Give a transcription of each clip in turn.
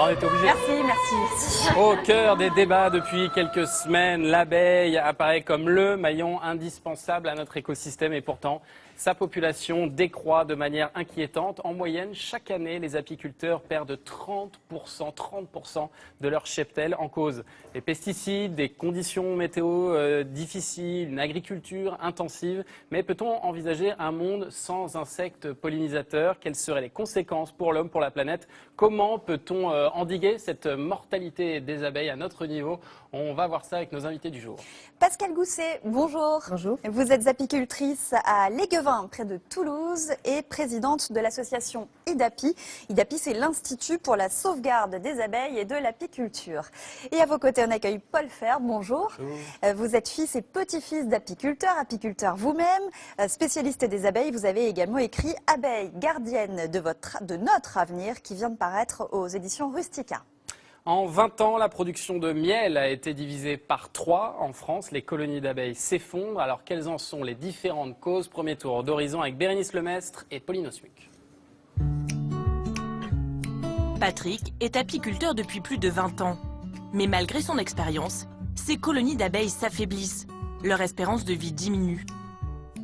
on était obligé. Merci. Au cœur des débats depuis quelques semaines, l'abeille apparaît comme le maillon indispensable à notre écosystème et pourtant, sa population décroît de manière inquiétante. En moyenne, chaque année, les apiculteurs perdent 30% de leur cheptel en cause. Les pesticides, des conditions météo difficiles, une agriculture intensive. Mais peut-on envisager un monde sans insectes pollinisateurs? Quelles seraient les conséquences pour l'homme, pour la planète? Comment peut-on endiguer cette mortalité des abeilles à notre niveau? On va voir ça avec nos invités du jour. Pascal Gousset, bonjour. Bonjour. Vous êtes apicultrice à Léguevin, près de Toulouse, et présidente de l'association IDAPI. IDAPI, c'est l'Institut pour la sauvegarde des abeilles et de l'apiculture. Et à vos côtés, on accueille Paul Ferbe, bonjour. Bonjour. Vous êtes fils et petit-fils d'apiculteurs, apiculteur vous-même, spécialiste des abeilles. Vous avez également écrit Abeilles, gardiennes de notre avenir, qui vient de paraître aux éditions Rustica. En 20 ans, la production de miel a été divisée par 3 en France. Les colonies d'abeilles s'effondrent. Alors, quelles en sont les différentes causes? Premier tour d'horizon avec Bérénice Lemestre et Pauline Osmuc. Patrick est apiculteur depuis plus de 20 ans. Mais malgré son expérience, ces colonies d'abeilles s'affaiblissent. Leur espérance de vie diminue.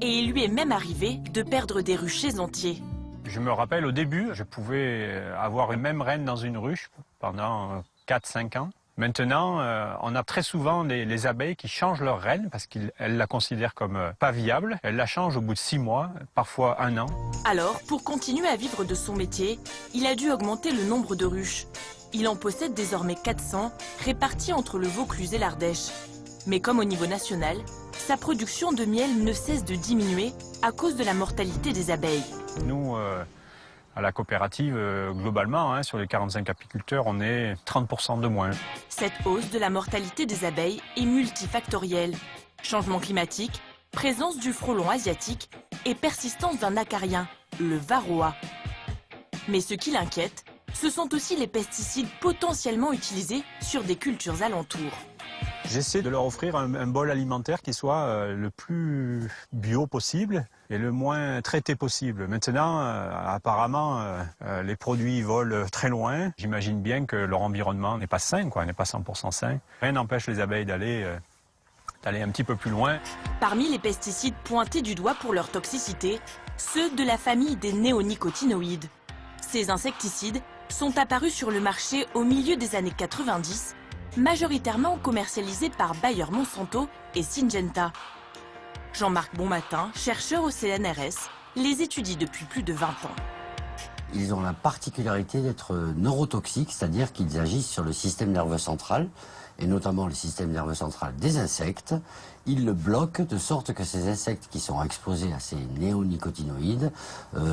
Et il lui est même arrivé de perdre des ruchers entiers. Je me rappelle au début, je pouvais avoir une même reine dans une ruche pendant 4-5 ans. Maintenant, on a très souvent les abeilles qui changent leur reine parce qu'elles la considèrent comme pas viable. Elles la changent au bout de 6 mois, parfois 1 an. Alors, pour continuer à vivre de son métier, il a dû augmenter le nombre de ruches. Il en possède désormais 400, répartis entre le Vaucluse et l'Ardèche. Mais comme au niveau national, sa production de miel ne cesse de diminuer à cause de la mortalité des abeilles. Nous, à la coopérative, globalement, sur les 45 apiculteurs, on est 30% de moins. Cette hausse de la mortalité des abeilles est multifactorielle. Changement climatique, présence du frelon asiatique et persistance d'un acarien, le varroa. Mais ce qui l'inquiète, ce sont aussi les pesticides potentiellement utilisés sur des cultures alentours. J'essaie de leur offrir un bol alimentaire qui soit le plus bio possible et le moins traité possible. Maintenant, apparemment, les produits volent très loin. J'imagine bien que leur environnement n'est pas sain, n'est pas 100% sain. Rien n'empêche les abeilles d'aller un petit peu plus loin. Parmi les pesticides pointés du doigt pour leur toxicité, ceux de la famille des néonicotinoïdes. Ces insecticides sont apparus sur le marché au milieu des années 90, majoritairement commercialisés par Bayer Monsanto et Syngenta. Jean-Marc Bonmatin, chercheur au CNRS, les étudie depuis plus de 20 ans. Ils ont la particularité d'être neurotoxiques, c'est-à-dire qu'ils agissent sur le système nerveux central, et notamment le système nerveux central des insectes. Ils le bloquent de sorte que ces insectes qui sont exposés à ces néonicotinoïdes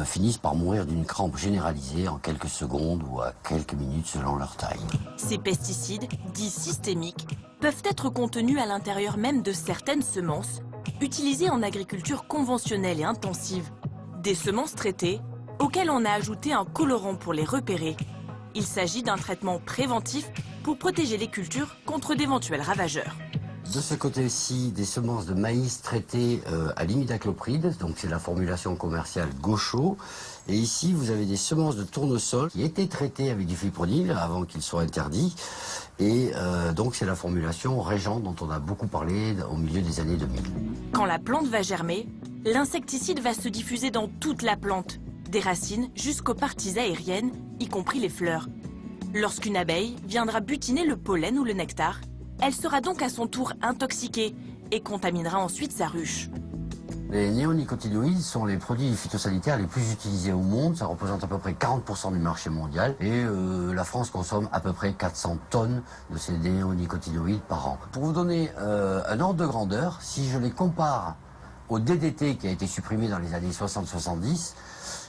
finissent par mourir d'une crampe généralisée en quelques secondes ou à quelques minutes selon leur taille. Ces pesticides, dits systémiques, peuvent être contenus à l'intérieur même de certaines semences, utilisées en agriculture conventionnelle et intensive. Des semences traitées, auxquelles on a ajouté un colorant pour les repérer. Il s'agit d'un traitement préventif pour protéger les cultures contre d'éventuels ravageurs. De ce côté-ci, des semences de maïs traitées à l'imidaclopride, donc c'est la formulation commerciale Gaucho. Et ici, vous avez des semences de tournesol qui étaient traitées avec du fipronil avant qu'il soit interdit. Et donc c'est la formulation Régent dont on a beaucoup parlé au milieu des années 2000. Quand la plante va germer, l'insecticide va se diffuser dans toute la plante, des racines jusqu'aux parties aériennes, y compris les fleurs. Lorsqu'une abeille viendra butiner le pollen ou le nectar, elle sera donc à son tour intoxiquée et contaminera ensuite sa ruche. Les néonicotinoïdes sont les produits phytosanitaires les plus utilisés au monde. Ça représente à peu près 40% du marché mondial. Et la France consomme à peu près 400 tonnes de ces néonicotinoïdes par an. Pour vous donner un ordre de grandeur, si je les compare au DDT qui a été supprimé dans les années 60-70,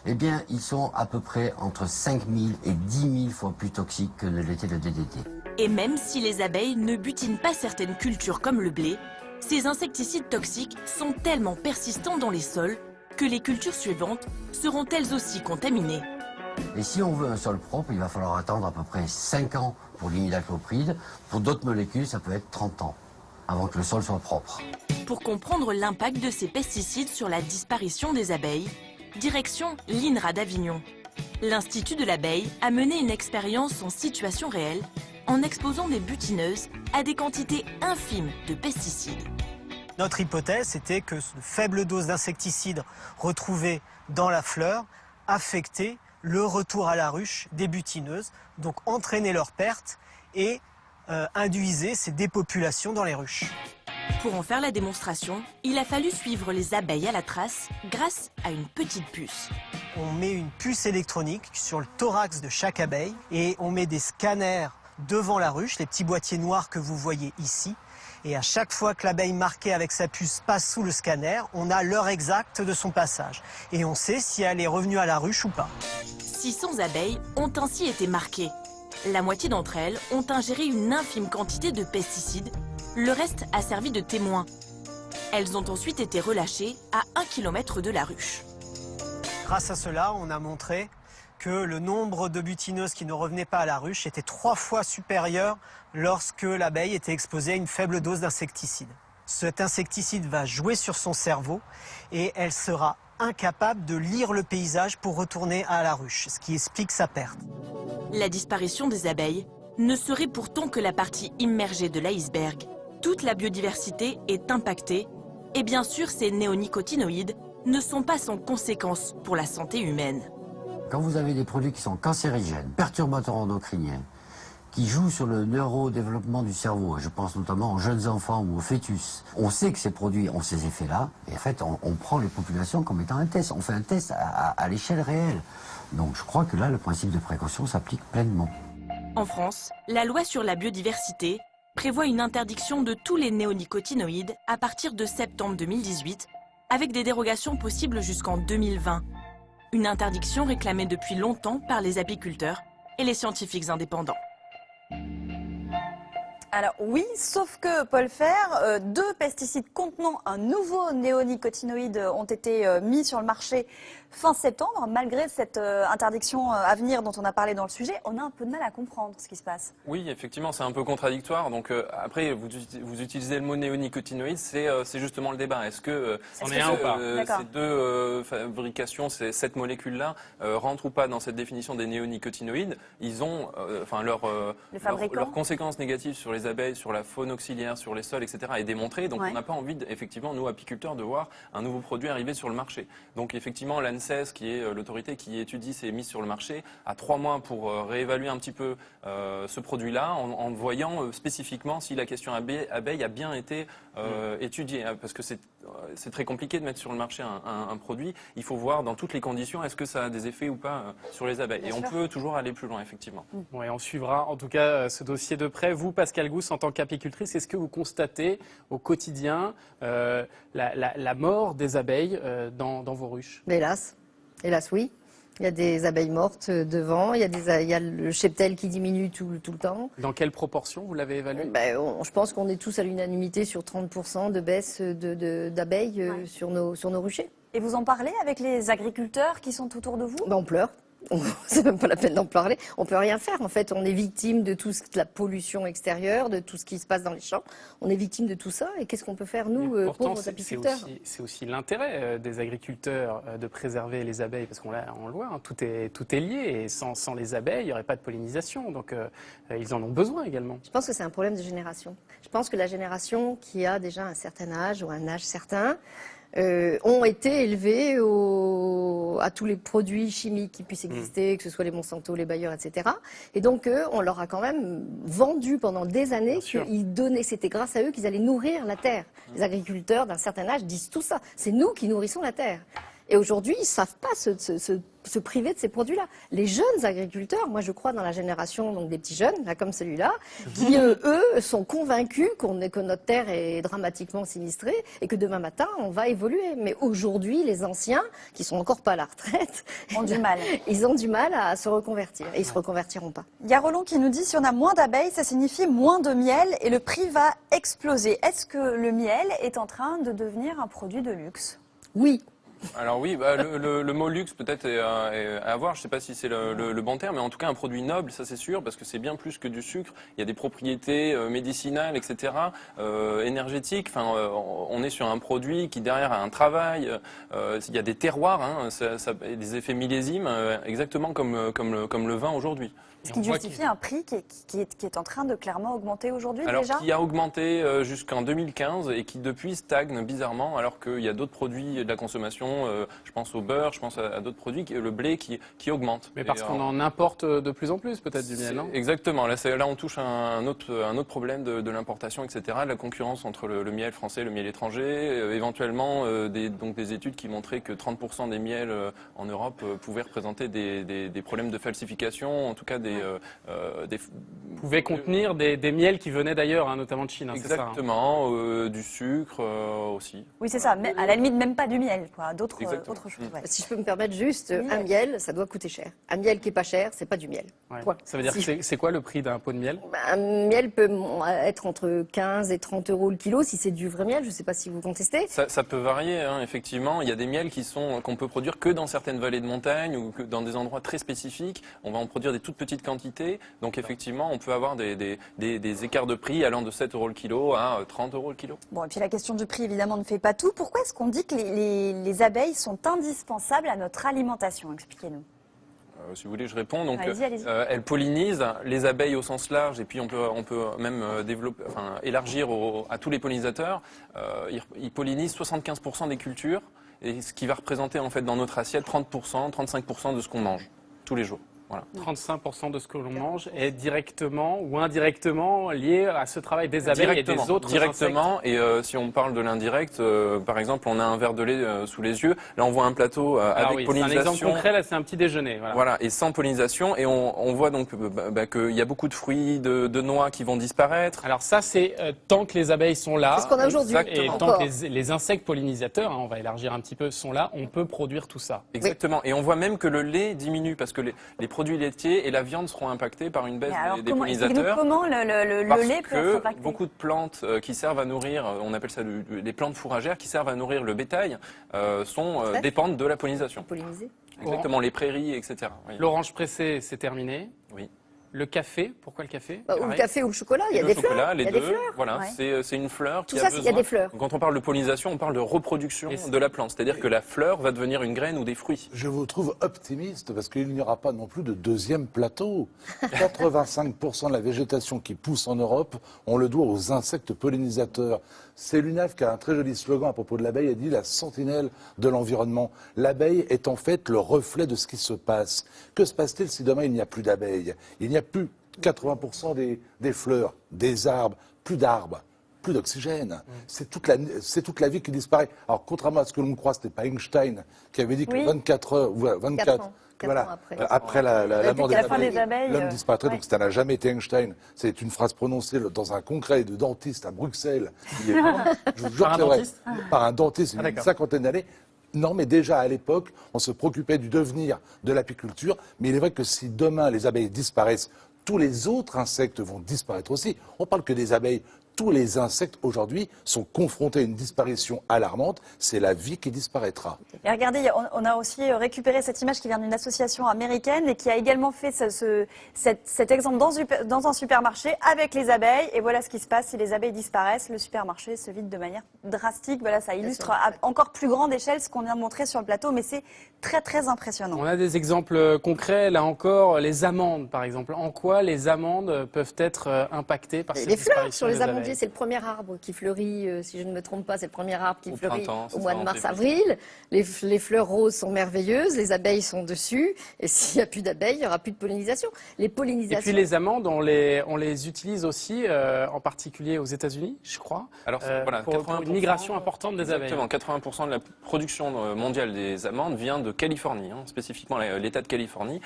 eh bien, ils sont à peu près entre 5000 et 10 000 fois plus toxiques que ne l'était le DDT. Et même si les abeilles ne butinent pas certaines cultures comme le blé, ces insecticides toxiques sont tellement persistants dans les sols que les cultures suivantes seront elles aussi contaminées. Et si on veut un sol propre, il va falloir attendre à peu près 5 ans pour l'imidaclopride. Pour d'autres molécules, ça peut être 30 ans avant que le sol soit propre. Pour comprendre l'impact de ces pesticides sur la disparition des abeilles, direction l'INRA d'Avignon. L'Institut de l'abeille a mené une expérience en situation réelle en exposant des butineuses à des quantités infimes de pesticides. Notre hypothèse était que de faibles doses d'insecticides retrouvées dans la fleur affectaient le retour à la ruche des butineuses, donc entraînaient leur perte et induisaient ces dépopulations dans les ruches. Pour en faire la démonstration, il a fallu suivre les abeilles à la trace grâce à une petite puce. On met une puce électronique sur le thorax de chaque abeille et on met des scanners devant la ruche, les petits boîtiers noirs que vous voyez ici. Et à chaque fois que l'abeille marquée avec sa puce passe sous le scanner, on a l'heure exacte de son passage. Et on sait si elle est revenue à la ruche ou pas. 600 abeilles ont ainsi été marquées. La moitié d'entre elles ont ingéré une infime quantité de pesticides. Le reste a servi de témoin. Elles ont ensuite été relâchées à 1 km de la ruche. Grâce à cela, on a montré que le nombre de butineuses qui ne revenaient pas à la ruche était 3 fois supérieur lorsque l'abeille était exposée à une faible dose d'insecticide. Cet insecticide va jouer sur son cerveau et elle sera incapable de lire le paysage pour retourner à la ruche, ce qui explique sa perte. La disparition des abeilles ne serait pourtant que la partie immergée de l'iceberg. Toute la biodiversité est impactée et bien sûr ces néonicotinoïdes ne sont pas sans conséquences pour la santé humaine. Quand vous avez des produits qui sont cancérigènes, perturbateurs endocriniens, qui jouent sur le neurodéveloppement du cerveau, je pense notamment aux jeunes enfants ou aux fœtus, on sait que ces produits ont ces effets-là, et en fait on prend les populations comme étant un test, on fait un test à l'échelle réelle. Donc je crois que là le principe de précaution s'applique pleinement. En France, la loi sur la biodiversité prévoit une interdiction de tous les néonicotinoïdes à partir de septembre 2018, avec des dérogations possibles jusqu'en 2020. Une interdiction réclamée depuis longtemps par les apiculteurs et les scientifiques indépendants. Alors oui, sauf que, Paul Fert, 2 pesticides contenant un nouveau néonicotinoïde ont été mis sur le marché fin septembre. Malgré cette interdiction à venir dont on a parlé dans le sujet, on a un peu de mal à comprendre ce qui se passe. Oui, effectivement, c'est un peu contradictoire. Donc après, vous utilisez le mot néonicotinoïde, c'est justement le débat. Est-ce que ces 2 fabrications, cette molécule-là, rentrent ou pas dans cette définition des néonicotinoïdes? Ils ont leurs conséquences négatives sur les abeilles, sur la faune auxiliaire, sur les sols, etc. est démontrée. Donc on n'a pas envie, effectivement, nous apiculteurs, de voir un nouveau produit arriver sur le marché. Donc effectivement, l'ANSES, qui est l'autorité qui étudie ces mises sur le marché, a 3 mois pour réévaluer un petit peu ce produit-là, en voyant spécifiquement si la question abeille a bien été étudiée. Parce que c'est très compliqué de mettre sur le marché un produit. Il faut voir dans toutes les conditions, est-ce que ça a des effets ou pas sur les abeilles. Et on peut toujours aller plus loin, effectivement. Ouais, on suivra en tout cas ce dossier de près. Vous, Pascal Gousse, en tant qu'apicultrice, est-ce que vous constatez au quotidien la mort des abeilles dans vos ruches? Hélas oui. Il y a des abeilles mortes devant, il y a le cheptel qui diminue tout le temps. Dans quelle proportion vous l'avez évalué? Je pense qu'on est tous à l'unanimité sur 30% de baisse d'abeilles sur nos ruchers. Et vous en parlez avec les agriculteurs qui sont autour de vous? On pleure. C'est même pas la peine d'en parler. On peut rien faire. En fait, on est victime de toute la pollution extérieure, de tout ce qui se passe dans les champs. On est victime de tout ça. Et qu'est-ce qu'on peut faire, nous, pauvres apiculteurs? C'est aussi l'intérêt des agriculteurs de préserver les abeilles, parce qu'on le voit, hein, tout est lié. Et sans les abeilles, il n'y aurait pas de pollinisation. Donc, ils en ont besoin également. Je pense que c'est un problème de génération. Je pense que la génération qui a déjà un certain âge ou un âge certain ont été élevés à tous les produits chimiques qui puissent exister, que ce soit les Monsanto, les Bayer, etc. Et donc, on leur a quand même vendu pendant des années qu'ils donnaient, c'était grâce à eux qu'ils allaient nourrir la terre. Les agriculteurs d'un certain âge disent tout ça. C'est nous qui nourrissons la terre. Et aujourd'hui, ils ne savent pas se priver de ces produits-là. Les jeunes agriculteurs, moi je crois dans la génération donc des petits jeunes, là, comme celui-là, qui eux sont convaincus que notre terre est dramatiquement sinistrée et que demain matin on va évoluer. Mais aujourd'hui, les anciens, qui sont encore pas à la retraite, ont du mal. Ils ont du mal à se reconvertir et ils se reconvertiront pas. Il y a Roland qui nous dit si on a moins d'abeilles, ça signifie moins de miel et le prix va exploser. Est-ce que le miel est en train de devenir un produit de luxe? Oui. Alors oui, le mot luxe peut-être est à voir, je ne sais pas si c'est le bon terme, mais en tout cas un produit noble, ça c'est sûr, parce que c'est bien plus que du sucre, il y a des propriétés médicinales, etc., énergétiques, on est sur un produit qui derrière a un travail, il y a des terroirs, hein, des effets millésimes, exactement comme le vin aujourd'hui. Ce qui justifie un prix qui est en train de clairement augmenter aujourd'hui déjà ? Alors qui a augmenté jusqu'en 2015 et qui depuis stagne bizarrement alors qu'il y a d'autres produits de la consommation, je pense au beurre, je pense à d'autres produits, le blé qui augmente. Mais parce qu'on en importe de plus en plus peut-être du miel, non ? Exactement, là on touche à un autre problème de l'importation, etc., de la concurrence entre le miel français et le miel étranger, éventuellement des études qui montraient que 30% des miels en Europe pouvaient représenter des problèmes de falsification, en tout cas pouvaient contenir des miels qui venaient d'ailleurs, hein, notamment de Chine. Exactement, c'est ça, hein. Du sucre aussi. Oui, c'est ça, mais à la limite même pas du miel, quoi, d'autres choses. Ouais. Si je peux me permettre juste, un miel, ça doit coûter cher. Un miel qui est pas cher, c'est pas du miel. Ouais. Ça veut dire que c'est quoi le prix d'un pot de miel ? Un miel peut être entre 15 et 30 euros le kilo si c'est du vrai miel. Je ne sais pas si vous contestez. Ça peut varier, hein, effectivement. Il y a des miels qu'on peut produire que dans certaines vallées de montagne ou que dans des endroits très spécifiques. On va en produire des toutes petites quantités. Donc effectivement, on peut avoir des écarts de prix allant de 7 euros le kilo à 30 euros le kilo. Bon, et puis la question du prix, évidemment, ne fait pas tout. Pourquoi est-ce qu'on dit que les abeilles sont indispensables à notre alimentation ? Expliquez-nous. Si vous voulez, je réponds. Donc, allez-y. elles pollinisent les abeilles au sens large, et puis on peut même élargir à tous les pollinisateurs. Ils pollinisent 75% des cultures, et ce qui va représenter en fait dans notre assiette 30%, 35% de ce qu'on mange tous les jours. Voilà. 35% de ce que l'on mange est directement ou indirectement lié à ce travail des abeilles et des autres directement, insectes. Et si on parle de l'indirect, par exemple, on a un verre de lait sous les yeux. Là, on voit un plateau avec pollinisation. C'est un exemple concret, là, c'est un petit déjeuner. Voilà, et sans pollinisation. Et on voit donc qu'il y a beaucoup de fruits, de noix qui vont disparaître. Alors ça, c'est tant que les abeilles sont là. C'est ce qu'on a aujourd'hui. Et tant que les insectes pollinisateurs, hein, on va élargir un petit peu, sont là, on peut produire tout ça. Exactement. Oui. Et on voit même que le lait diminue parce que les produits laitiers et la viande seront impactés par une baisse des pollinisateurs. Comment le lait peut être impacté ? Beaucoup de plantes qui servent à nourrir, on appelle ça les plantes fourragères, qui servent à nourrir le bétail, dépendent de la pollinisation. Exactement, les prairies, etc. Oui. L'orange pressée, c'est terminé. Oui. Le café, pourquoi le café ? Ou le café ou le chocolat, il y a des fleurs. Les deux, voilà, ouais. C'est une fleur qui a besoin. Il y a des fleurs. Quand on parle de pollinisation, on parle de reproduction de la plante, c'est-à-dire que la fleur va devenir une graine ou des fruits. Je vous trouve optimiste parce qu'il n'y aura pas non plus de deuxième plateau. 85% de la végétation qui pousse en Europe, on le doit aux insectes pollinisateurs. C'est l'UNEF qui a un très joli slogan à propos de l'abeille, elle dit la sentinelle de l'environnement. L'abeille est en fait le reflet de ce qui se passe. Que se passe-t-il si demain il n'y a plus d'abeilles ? Il n'y a plus 80% des fleurs, des arbres, plus d'arbres, plus d'oxygène. C'est toute la vie qui disparaît. Alors contrairement à ce que l'on croit, ce n'était pas Einstein qui avait dit que 24 heures, 24 ans. Voilà. Après la mort des abeilles, l'homme disparaîtrait. Donc ça n'a jamais été Einstein. C'est une phrase prononcée dans un congrès de dentistes à Bruxelles. Je vous jure que c'est vrai. Par un dentiste, il y a une cinquantaine d'années. Non, mais déjà à l'époque, on se préoccupait du devenir de l'apiculture. Mais il est vrai que si demain les abeilles disparaissent, tous les autres insectes vont disparaître aussi. On parle que des abeilles. Tous les insectes aujourd'hui sont confrontés à une disparition alarmante. C'est la vie qui disparaîtra. Et regardez, on a aussi récupéré cette image qui vient d'une association américaine et qui a également fait cet exemple dans un supermarché avec les abeilles. Et voilà ce qui se passe si les abeilles disparaissent. Le supermarché se vide de manière drastique. Voilà, ça illustre à encore plus grande échelle ce qu'on vient de montrer sur le plateau, mais c'est très très impressionnant. On a des exemples concrets, là encore, les amandes par exemple. En quoi les amandes peuvent être impactées par cette disparition sur les amandes? C'est le premier arbre qui fleurit, si je ne me trompe pas, c'est le premier arbre qui fleurit au mois de mars-avril. Les fleurs roses sont merveilleuses, les abeilles sont dessus, et s'il n'y a plus d'abeilles, il n'y aura plus de pollinisation. Et puis les amandes, on les utilise aussi, en particulier aux États-Unis, je crois, pour une migration importante des abeilles. Exactement, 80% de la production mondiale des amandes vient de Californie, spécifiquement l'État de Californie,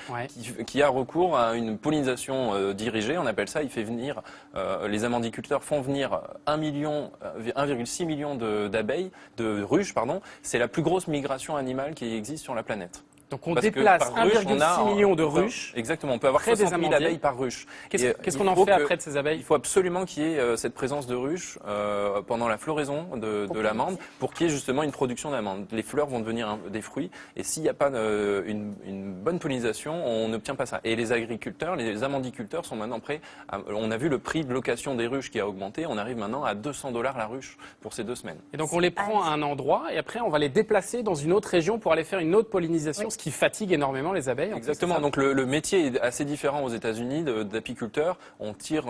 qui a recours à une pollinisation dirigée, on appelle ça, il fait venir, les amandiculteurs font venir 1,6 million d'abeilles, de ruches, pardon. C'est la plus grosse migration animale qui existe sur la planète. Donc on déplace 1,6 million de ruches. Exactement, on peut avoir 60 000 abeilles par ruche. Qu'est-ce qu'on en fait après de ces abeilles? Il faut absolument qu'il y ait cette présence de ruches pendant la floraison de l'amande pour qu'il y ait justement une production d'amandes. Les fleurs vont devenir des fruits et s'il n'y a pas une bonne pollinisation, on n'obtient pas ça. Et les agriculteurs, les amandiculteurs sont maintenant prêts. On a vu le prix de location des ruches qui a augmenté. On arrive maintenant à $200 la ruche pour ces 2 semaines. Et donc on les prend à un endroit et après on va les déplacer dans une autre région pour aller faire une autre pollinisation, ce qui fatigue énormément les abeilles. Exactement, donc le métier est assez différent aux États-Unis d'apiculteur. On tire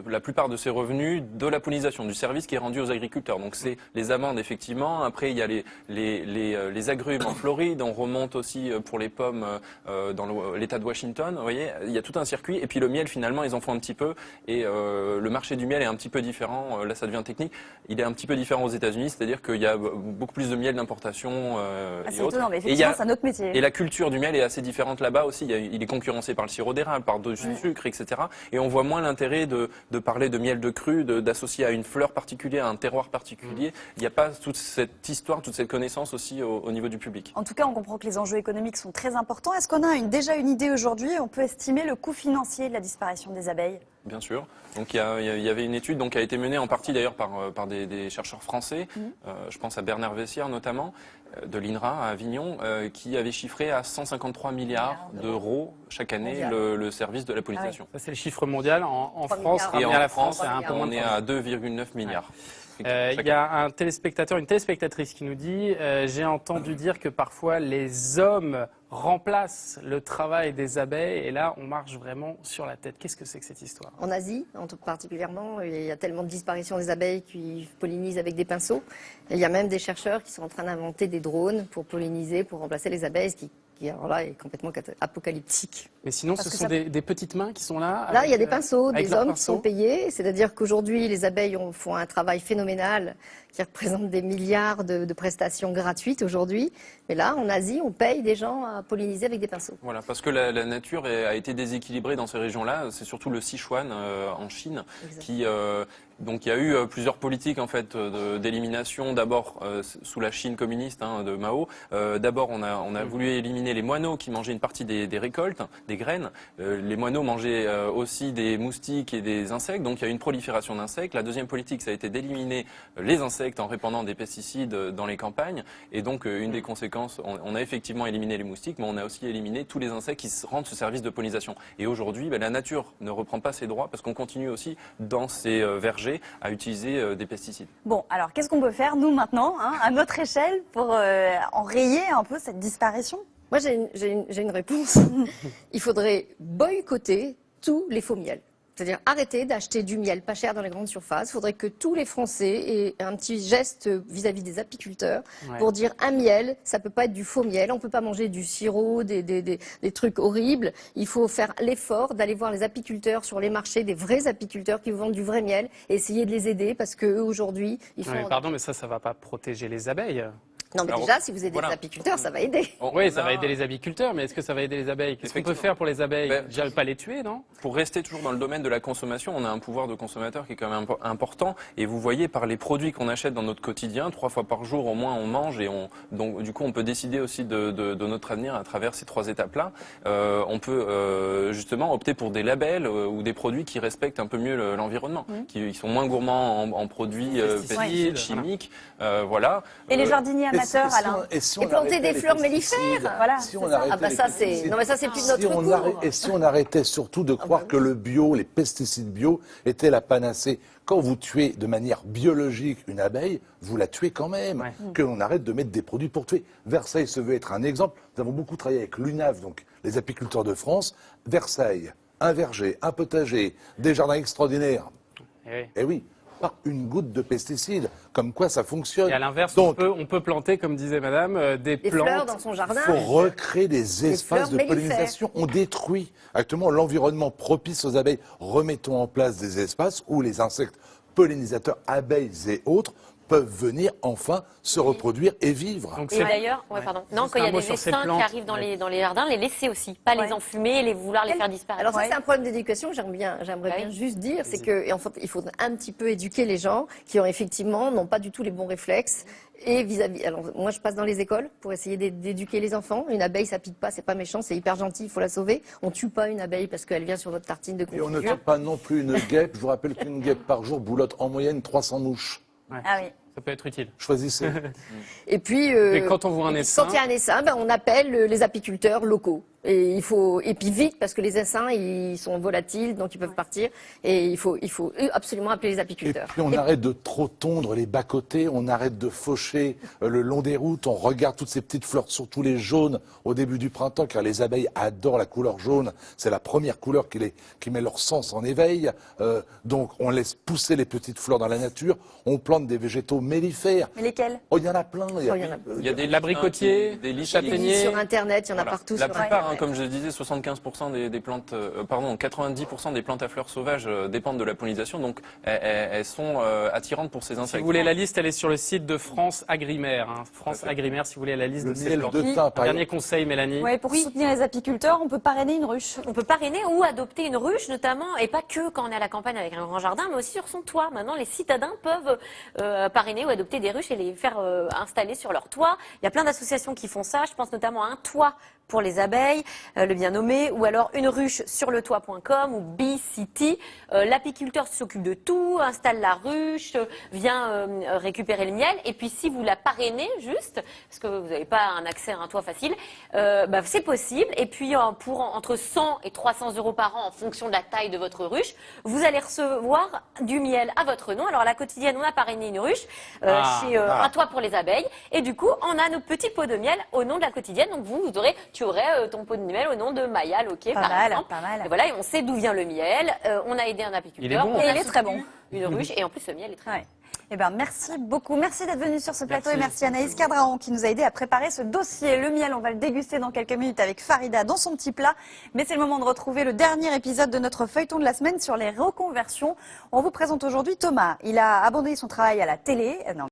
la plupart de ses revenus de la pollinisation, du service qui est rendu aux agriculteurs. Donc c'est les amandes effectivement, après il y a les agrumes en Floride, on remonte aussi pour les pommes dans l'État de Washington, vous voyez, il y a tout un circuit. Et puis le miel finalement ils en font un petit peu et le marché du miel est un petit peu différent, là ça devient technique, il est un petit peu différent aux États-Unis, c'est-à-dire qu'il y a beaucoup plus de miel d'importation et autres. Étonnant, mais effectivement, c'est un autre métier. Et la culture du miel est assez différente là-bas aussi. Il est concurrencé par le sirop d'érable, par du sucre, etc. Et on voit moins l'intérêt de parler de miel de cru, d'associer à une fleur particulière, à un terroir particulier. Il n'y a pas toute cette histoire, toute cette connaissance aussi au niveau du public. En tout cas, on comprend que les enjeux économiques sont très importants. Est-ce qu'on a déjà une idée aujourd'hui? On peut estimer le coût financier de la disparition des abeilles? Bien sûr. Donc il y avait une étude qui a été menée en partie d'ailleurs par des chercheurs français. Je pense à Bernard Vessière notamment, de l'INRA à Avignon, qui avait chiffré à 153 milliards d'euros chaque année le service de la pollinisation. Ça c'est le chiffre mondial. En France, et en France, on est à 2,9 milliards. Il y a un téléspectateur, une téléspectatrice qui nous dit j'ai entendu dire que parfois les hommes remplacent le travail des abeilles et là on marche vraiment sur la tête. Qu'est-ce que c'est que cette histoire? En Asie, particulièrement, il y a tellement de disparition des abeilles qui pollinisent avec des pinceaux. Et il y a même des chercheurs qui sont en train d'inventer des drones pour polliniser, pour remplacer les abeilles, ce qui alors là est complètement apocalyptique. Mais sinon, ce sont des petites mains qui sont là? Là, il y a des pinceaux, des hommes qui sont payés. C'est-à-dire qu'aujourd'hui, les abeilles font un travail phénoménal qui représente des milliards de prestations gratuites aujourd'hui. Mais là, en Asie, on paye des gens à polliniser avec des pinceaux. Voilà, parce que la nature a été déséquilibrée dans ces régions-là. C'est surtout le Sichuan en Chine qui... Donc il y a eu plusieurs politiques en fait d'élimination. D'abord sous la Chine communiste de Mao. D'abord on a voulu éliminer les moineaux qui mangeaient une partie des récoltes, des graines. Les moineaux mangeaient aussi des moustiques et des insectes. Donc il y a eu une prolifération d'insectes. La deuxième politique ça a été d'éliminer les insectes en répandant des pesticides dans les campagnes. Et donc une des conséquences, on a effectivement éliminé les moustiques, mais on a aussi éliminé tous les insectes qui rendent ce service de pollinisation. Et aujourd'hui, la nature ne reprend pas ses droits parce qu'on continue aussi dans ces vergers à utiliser des pesticides. Bon, alors qu'est-ce qu'on peut faire, nous, maintenant, à notre échelle, pour enrayer un peu cette disparition? Moi, j'ai une réponse. Il faudrait boycotter tous les faux miels. C'est-à-dire arrêter d'acheter du miel pas cher dans les grandes surfaces. Il faudrait que tous les Français aient un petit geste vis-à-vis des apiculteurs pour dire un miel, ça peut pas être du faux miel, on peut pas manger du sirop, des trucs horribles. Il faut faire l'effort d'aller voir les apiculteurs sur les marchés, des vrais apiculteurs qui vous vendent du vrai miel, et essayer de les aider parce qu'eux aujourd'hui, ils font... Pardon, mais ça va pas protéger les abeilles. Non, mais déjà, si vous aidez les apiculteurs, ça va aider. Oui, ça va aider les apiculteurs, mais est-ce que ça va aider les abeilles? Qu'est-ce qu'on peut faire pour les abeilles? Déjà, pas les tuer, non? Pour rester toujours dans le domaine de la consommation, on a un pouvoir de consommateur qui est quand même important. Et vous voyez, par les produits qu'on achète dans notre quotidien, 3 fois par jour au moins, on mange et donc du coup, on peut décider aussi de notre avenir à travers ces 3 étapes-là. On peut justement opter pour des labels ou des produits qui respectent un peu mieux l'environnement, qui sont moins gourmands en produits pesticides, chimiques, voilà. Et les jardiniers amateurs, Alain? Et planter des fleurs mellifères, voilà. Si on arrêtait ça c'est plus notre cours. Et si on arrêtait surtout de croire que le bio, les pesticides bio étaient la panacée. Quand vous tuez de manière biologique une abeille, vous la tuez quand même. Que l'on arrête de mettre des produits pour tuer. Versailles se veut être un exemple. Nous avons beaucoup travaillé avec l'UNAV, donc les apiculteurs de France. Versailles, un verger, un potager, des jardins extraordinaires. Et oui. Pas une goutte de pesticides, comme quoi ça fonctionne. Et à l'inverse, on peut planter, comme disait madame, des plantes. Fleurs dans son jardin. Il faut recréer des espaces de pollinisation. On détruit actuellement l'environnement propice aux abeilles. Remettons en place des espaces où les insectes pollinisateurs, abeilles et autres, peuvent venir enfin se reproduire et vivre. Donc et d'ailleurs, non, quand il y a des essaims qui arrivent dans les jardins, les laisser aussi, pas les enfumer, vouloir les faire disparaître. Alors ça, c'est un problème d'éducation. J'aimerais bien juste dire, c'est que en fait, il faut un petit peu éduquer les gens qui n'ont pas du tout les bons réflexes. Et vis-à-vis, alors moi je passe dans les écoles pour essayer d'éduquer les enfants. Une abeille ça pique pas, c'est pas méchant, c'est hyper gentil, il faut la sauver. On tue pas une abeille parce qu'elle vient sur votre tartine de confiture. Et on ne tue pas non plus une guêpe. Je vous rappelle qu'une guêpe par jour boulotte en moyenne 300 mouches. Ouais. Ah oui. Ça peut être utile. Choisissez. Et puis, et quand on voit un essaim, quand il y a un essaim, on appelle les apiculteurs locaux. Et puis vite, parce que les essaims, ils sont volatiles, donc ils peuvent partir. Et il faut absolument appeler les apiculteurs. Et puis on arrête de trop tondre les bas-côtés, on arrête de faucher le long des routes, on regarde toutes ces petites fleurs, surtout les jaunes, au début du printemps, car les abeilles adorent la couleur jaune. C'est la première couleur qui met leur sens en éveil. Donc on laisse pousser les petites fleurs dans la nature, on plante des végétaux mellifères. Mais lesquels? Oh, il y en a plein. Il y a des l'abricotier, des châtaigniers. Sur Internet, il y en a partout. La plupart, comme je disais, 75% des plantes, 90% des plantes à fleurs sauvages dépendent de la pollinisation, donc elles sont attirantes pour ces insectes. Si vous voulez la liste, elle est sur le site de France Agrimaire. France Agrimaire, si vous voulez la liste de ces plantes. Dernier conseil, Mélanie. Ouais, pour soutenir les apiculteurs, on peut parrainer une ruche. On peut parrainer ou adopter une ruche, notamment, et pas que quand on est à la campagne avec un grand jardin, mais aussi sur son toit. Maintenant, les citadins peuvent parrainer ou adopter des ruches et les faire installer sur leur toit. Il y a plein d'associations qui font ça. Je pense notamment à un toit pour les abeilles, le bien nommé, ou alors une ruche sur le toit.com ou Bee City. L'apiculteur s'occupe de tout, installe la ruche, vient récupérer le miel. Et puis si vous la parrainez juste, parce que vous n'avez pas un accès à un toit facile, c'est possible. Et puis pour entre 100 et 300 euros par an en fonction de la taille de votre ruche, vous allez recevoir du miel à votre nom. Alors à la quotidienne, on a parrainé une ruche chez un toit pour les abeilles. Et du coup, on a nos petits pots de miel au nom de la quotidienne. Donc tu aurais ton pot de miel au nom de Maya Loquet, par exemple. Pas mal. Et voilà, et on sait d'où vient le miel. On a aidé un apiculteur. Il est bon. Et il est très bon. Une ruche, et en plus, le miel est très bon. Eh ben, merci beaucoup. Merci d'être venu sur ce plateau et merci Anaïs Cadraon qui nous a aidé à préparer ce dossier. Le miel, on va le déguster dans quelques minutes avec Farida dans son petit plat. Mais c'est le moment de retrouver le dernier épisode de notre feuilleton de la semaine sur les reconversions. On vous présente aujourd'hui Thomas. Il a abandonné son travail à la télé. Non.